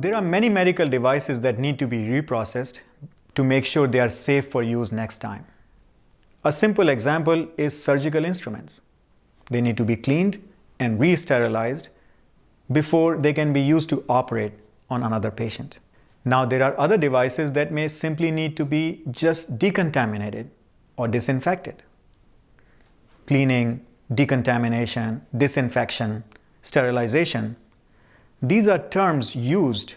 There are many medical devices that need to be reprocessed to make sure they are safe for use next time. A simple example is surgical instruments. They need to be cleaned and re-sterilized before they can be used to operate on another patient. Now, there are other devices that may simply need to be just decontaminated or disinfected. Cleaning, decontamination, disinfection, sterilization, these are terms used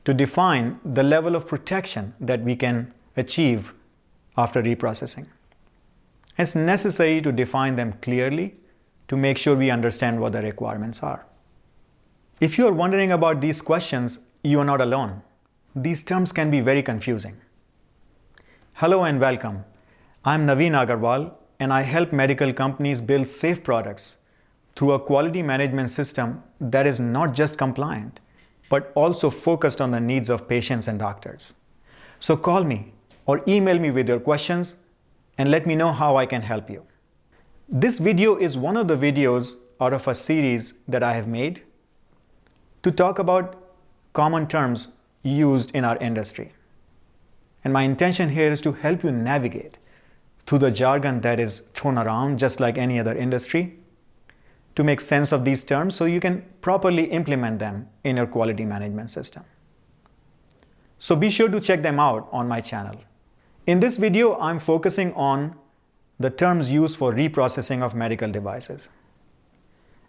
to define the level of protection that we can achieve after reprocessing. It's necessary to define them clearly to make sure we understand what the requirements are. If you are wondering about these questions, you are not alone. These terms can be very confusing. Hello and welcome. I'm Naveen Agarwal, and I help medical companies build safe products through a quality management system that is not just compliant, but also focused on the needs of patients and doctors. So call me or email me with your questions and let me know how I can help you. This video is one of the videos out of a series that I have made to talk about common terms used in our industry. And my intention here is to help you navigate through the jargon that is thrown around just like any other industry to make sense of these terms so you can properly implement them in your quality management system. So be sure to check them out on my channel. In this video, I'm focusing on the terms used for reprocessing of medical devices.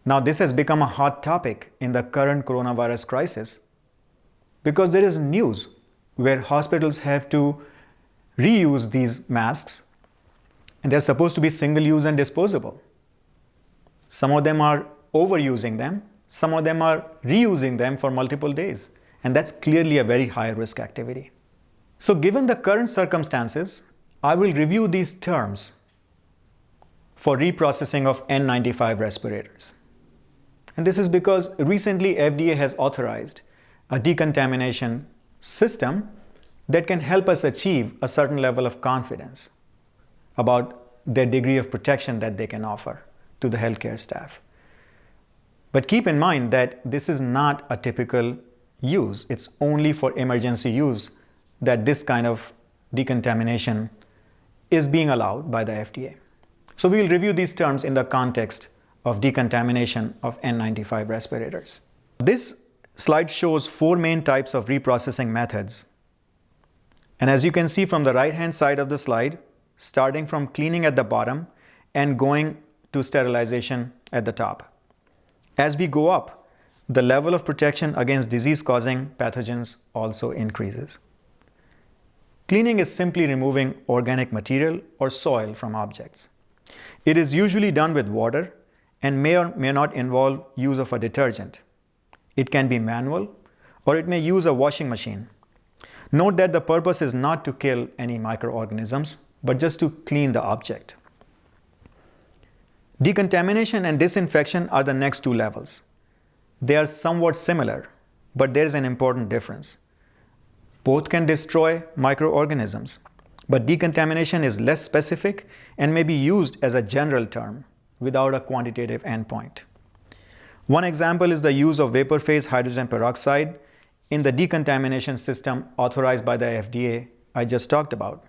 Now, this has become a hot topic in the current coronavirus crisis because there is news where hospitals have to reuse these masks and they're supposed to be single-use and disposable. Some of them are overusing them, some of them are reusing them for multiple days, and that's clearly a very high risk activity. So given the current circumstances, I will review these terms for reprocessing of N95 respirators. And this is because recently FDA has authorized a decontamination system that can help us achieve a certain level of confidence about their degree of protection that they can offer to the healthcare staff. But keep in mind that this is not a typical use. It's only for emergency use that this kind of decontamination is being allowed by the FDA. So we'll review these terms in the context of decontamination of N95 respirators. This slide shows 4 main types of reprocessing methods. And as you can see from the right-hand side of the slide, starting from cleaning at the bottom and going to sterilization at the top. As we go up, the level of protection against disease-causing pathogens also increases. Cleaning is simply removing organic material or soil from objects. It is usually done with water and may or may not involve use of a detergent. It can be manual or it may use a washing machine. Note that the purpose is not to kill any microorganisms, but just to clean the object. Decontamination and disinfection are the next 2 levels. They are somewhat similar, but there is an important difference. Both can destroy microorganisms, but decontamination is less specific and may be used as a general term without a quantitative endpoint. One example is the use of vapor phase hydrogen peroxide in the decontamination system authorized by the FDA I just talked about.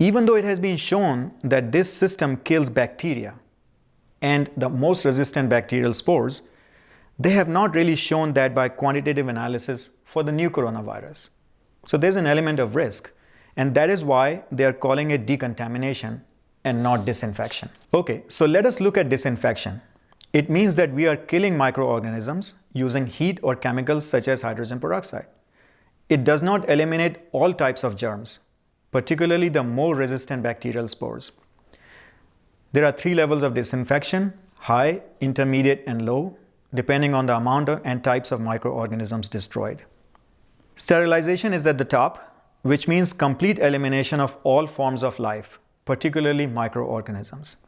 Even though it has been shown that this system kills bacteria and the most resistant bacterial spores, they have not really shown that by quantitative analysis for the new coronavirus. So there's an element of risk, and that is why they are calling it decontamination and not disinfection. Okay, so let us look at disinfection. It means that we are killing microorganisms using heat or chemicals such as hydrogen peroxide. It does not eliminate all types of germs, particularly the more resistant bacterial spores. There are 3 levels of disinfection: high, intermediate, and low, depending on the amount and types of microorganisms destroyed. Sterilization is at the top, which means complete elimination of all forms of life, particularly microorganisms.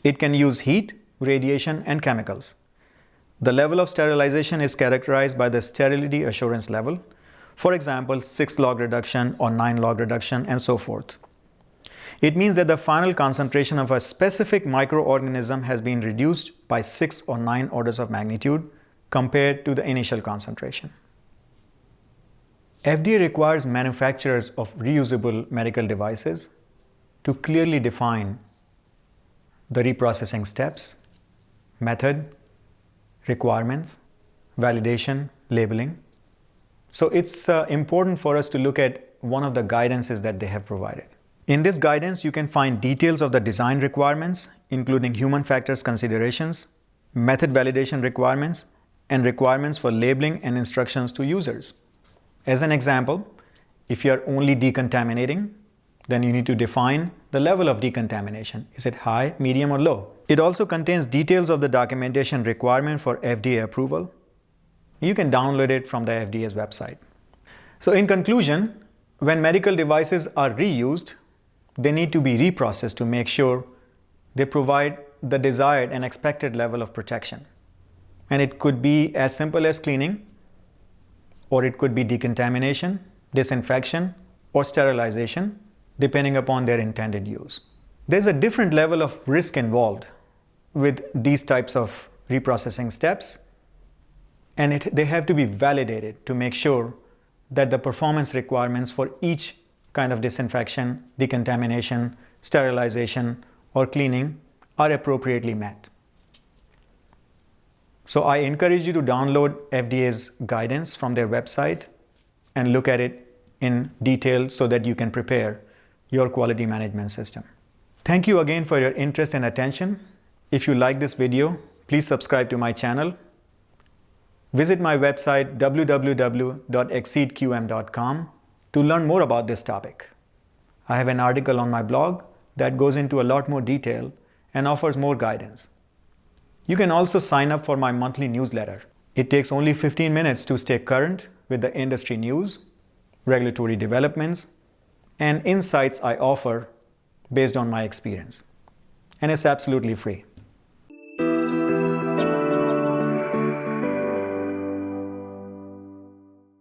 It can use heat, radiation, and chemicals. The level of sterilization is characterized by the sterility assurance level, for example, 6 log reduction or 9 log reduction, and so forth. It means that the final concentration of a specific microorganism has been reduced by 6 or 9 orders of magnitude compared to the initial concentration. FDA requires manufacturers of reusable medical devices to clearly define the reprocessing steps, method, requirements, validation, labeling. So it's important for us to look at one of the guidances that they have provided. In this guidance, you can find details of the design requirements, including human factors considerations, method validation requirements, and requirements for labeling and instructions to users. As an example, if you are only decontaminating, then you need to define the level of decontamination. Is it high, medium, or low? It also contains details of the documentation requirement for FDA approval. You can download it from the FDA's website. So in conclusion, when medical devices are reused, they need to be reprocessed to make sure they provide the desired and expected level of protection. And it could be as simple as cleaning, or it could be decontamination, disinfection, or sterilization, depending upon their intended use. There's a different level of risk involved with these types of reprocessing steps, and they have to be validated to make sure that the performance requirements for each kind of disinfection, decontamination, sterilization, or cleaning are appropriately met. So I encourage you to download FDA's guidance from their website and look at it in detail so that you can prepare your quality management system. Thank you again for your interest and attention. If you like this video, please subscribe to my channel. Visit my website www.exceedqm.com to learn more about this topic. I have an article on my blog that goes into a lot more detail and offers more guidance. You can also sign up for my monthly newsletter. It takes only 15 minutes to stay current with the industry news, regulatory developments, and insights I offer based on my experience. And it's absolutely free.